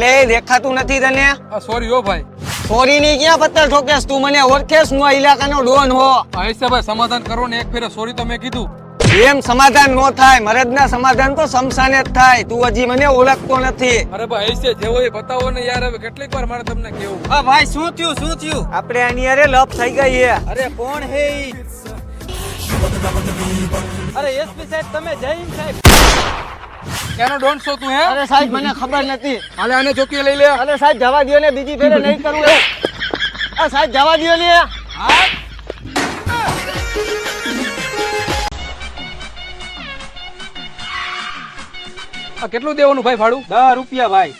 અલે દેખાતું નથી તને? સોરી હો ભાઈ. સોરી ની ક્યાં પત્તર ઠોકેસ? તું મને ઓળખેસ? નો ઇલાકાનો ડોન હો. ऐसे भाई समाधान करो ने एक फेरे सॉरी तो मैं कीधું. એમ સમાધાન નો થાય. મરદના સમાધાન તો શમશાને જ થાય. તું હજી મને ઓળખતો નથી. અરે ભાઈ ऐसे જેવો એ બતાવો ને યાર. હવે કેટલીક વાર મારે તમને કેવું. હા ભાઈ, શું થયું? આપણે આની અરે લપ થઈ ગઈ છે. અરે કોણ હે ઈ? અરે એસપી સાહેબ, તમે જૈન સાહેબ. કેનો ડોન્ટ સો તું હે? અરે સાહેબ, મને ખબર નથી. હાલે આને ચોકી લઈ લે. અરે સાહેબ, જવા દ્યો ને, બીજી ફેરે નહીં કરું એ. આ સાહેબ, જવા દ્યો ને. હા. આ કેટલું દેવાનું ભાઈ ભાડું? 10 રૂપિયા ભાઈ.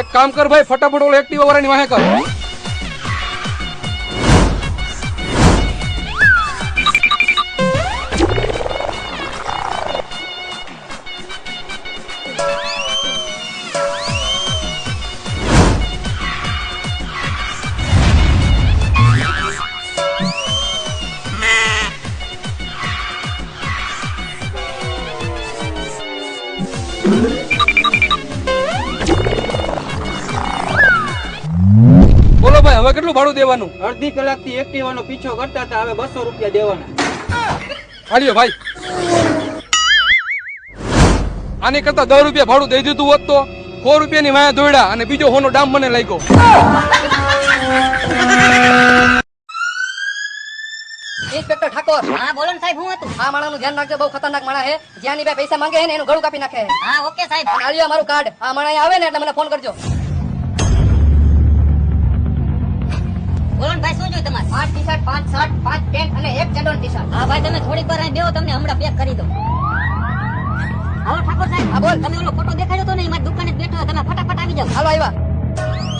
એક કામ કર ભાઈ, ફટાફટ ઓલો એક્ટિવા વાળાની વાહે કર. બોલો ભાઈ, હવે કેટલું ભાડું દેવાનું? અડધી કલાકથી એક્ટિવાનો પીછો કરતા હતા, હવે 200 રૂપિયા દેવાના. હાલ્યો ભાઈ. આની કરતા 10 રૂપિયા ભાડું દઈ દીધું હોત તો 100 રૂપિયાની વાયા દોડ્યા અને બીજો હોનો ડામ મને લાગ્યો. ઇન્સ્પેક્ટર ઠાકોર. હા બોલો ને સાહેબ, હું હતું? આ માણાનું ધ્યાન રાખજો, બહુ ખતરનાક માણા છે. જ્યાંની બે પૈસા માંગે છે ને એનું ગળું કાપી નાખે છે. હા ઓકે સાહેબ. અને આલ્યો મારું કાર્ડ. આ માણા અહીંયા આવે ને એટલે મને ફોન કરજો. બોલો ને ભાઈ, શું જોયું તમારે? 5 ટી-શર્ટ, 5 શર્ટ, 5 પેન્ટ અને 1 ચેડોન ટી-શર્ટ. હા ભાઈ, તમે થોડીક વાર અહીં બેહો, તમને હમણાં પેક કરી દઉં. હાલો ઠાકોર સાહેબ. હા બોલ. તમે ઓલો ફોટો દેખાડ્યો તો ને, મારી દુકાને જ બેઠો, તમે ફટાફટ આવી જાઓ. હાલો આવ્યા.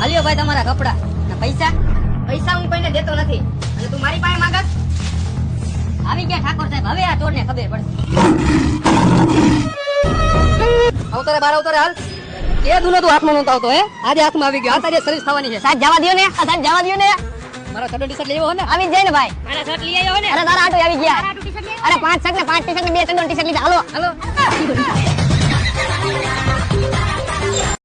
હાલ્યો ભાઈ તમારા કપડા ને પૈસા. પૈસા હું કોઈને દેતો નથી અને તું મારી પાસે માંગસ. આવી ગયા ઠાકોર સાહેબ, હવે આ ચોરને ખબર પડશે. અવતારે બાર અવતારે હાલ. કે દુનો તું હાથમાં નહોતો આવતો હે? આજે હાથમાં આવી ગયો. આ તારી સર્વિસ થવાની છે. સાહેબ જવા દો ને, આ સાહેબ જવા દો ને. મારા ચેડોન ટી-શર્ટ લેવો હો ને? આવી જ જાય ને ભાઈ. મારા શર્ટ લઈ આવ્યો ને? અરે તારા આટો આવી ગયા. અરે 5 શર્ટ ને 5 ટી-શર્ટ ને 2 ચંદન ટી-શર્ટ લીધા. હાલો હાલો.